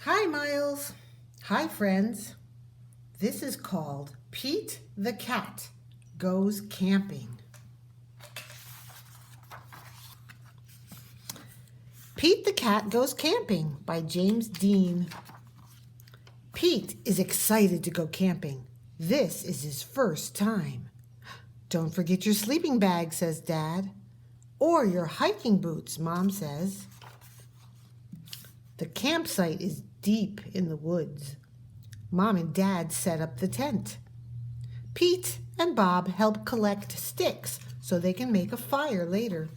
Hi, Miles. Hi, friends. This is called Pete the Cat Goes Camping. Pete the Cat Goes Camping by James Dean. Pete is excited to go camping. This is his first time. Don't forget your sleeping bag, says Dad. Or your hiking boots, Mom says. The campsite is deep in the woods. Mom and Dad set up the tent. Pete and Bob help collect sticks so they can make a fire later.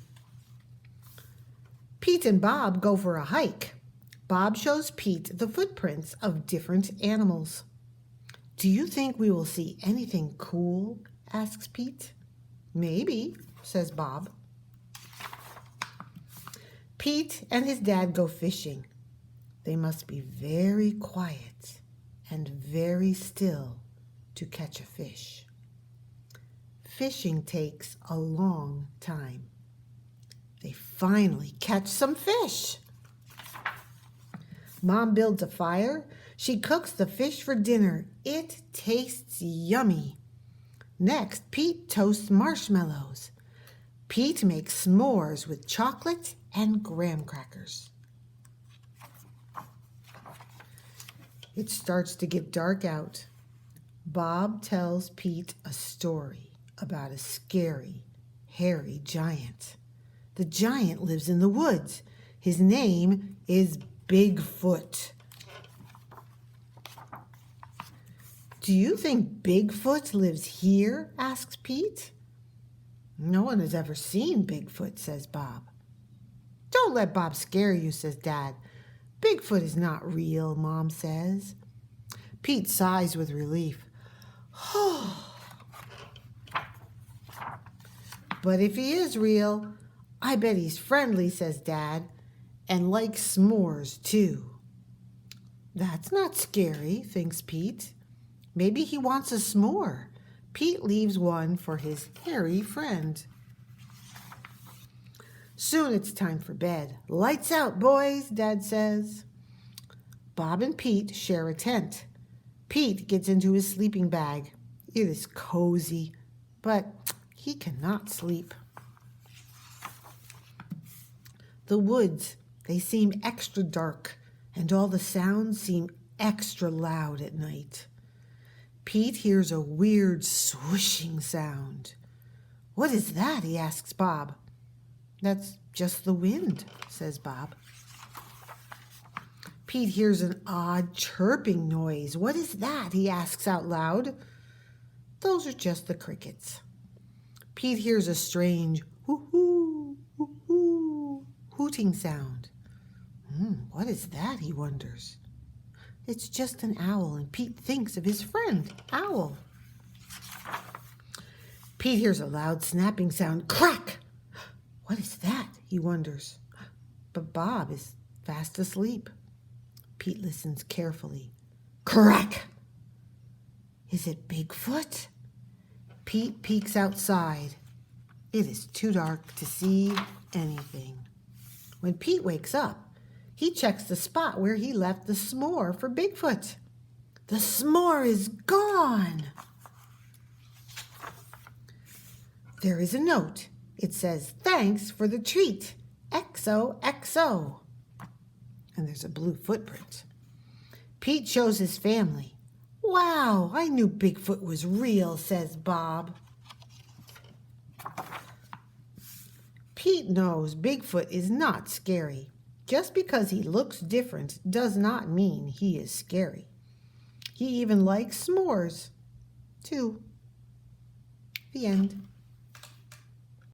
Pete and Bob go for a hike. Bob shows Pete the footprints of different animals. Do you think we will see anything cool? Asks Pete. Maybe, says Bob. Pete and his dad go fishing. They must be very quiet and very still to catch a fish. Fishing takes a long time. They finally catch some fish. Mom builds a fire. She cooks the fish for dinner. It tastes yummy. Next, Pete toasts marshmallows. Pete makes s'mores with chocolate and graham crackers. It starts to get dark out. Bob tells Pete a story about a scary, hairy giant. The giant lives in the woods. His name is Bigfoot. Do you think Bigfoot lives here? Asks Pete. No one has ever seen Bigfoot, says Bob. Don't let Bob scare you, says Dad. Bigfoot is not real, Mom says. Pete sighs with relief. But if he is real, I bet he's friendly, says Dad, and likes s'mores too. That's not scary, thinks Pete. Maybe he wants a s'more. Pete leaves one for his hairy friend. Soon it's time for bed. Lights out, boys, Dad says. Bob and Pete share a tent. Pete gets into his sleeping bag. It is cozy, but he cannot sleep. The woods, they seem extra dark, and all the sounds seem extra loud at night. Pete hears a weird swooshing sound. What is that? He asks Bob. That's just the wind, says Bob. Pete hears an odd chirping noise. What is that? He asks out loud. Those are just the crickets. Pete hears a strange hoo-hoo, hoo-hoo, hooting sound. What is that? He wonders. It's just an owl, and Pete thinks of his friend, Owl. Pete hears a loud snapping sound. Crack! What is that? He wonders. But Bob is fast asleep. Pete listens carefully. Crack! Is it Bigfoot? Pete peeks outside. It is too dark to see anything. When Pete wakes up, he checks the spot where he left the s'more for Bigfoot. The s'more is gone. There is a note. It says, thanks for the treat. XOXO. And there's a blue footprint. Pete shows his family. Wow, I knew Bigfoot was real, says Bob. Pete knows Bigfoot is not scary. Just because he looks different does not mean he is scary. He even likes s'mores, too. The end.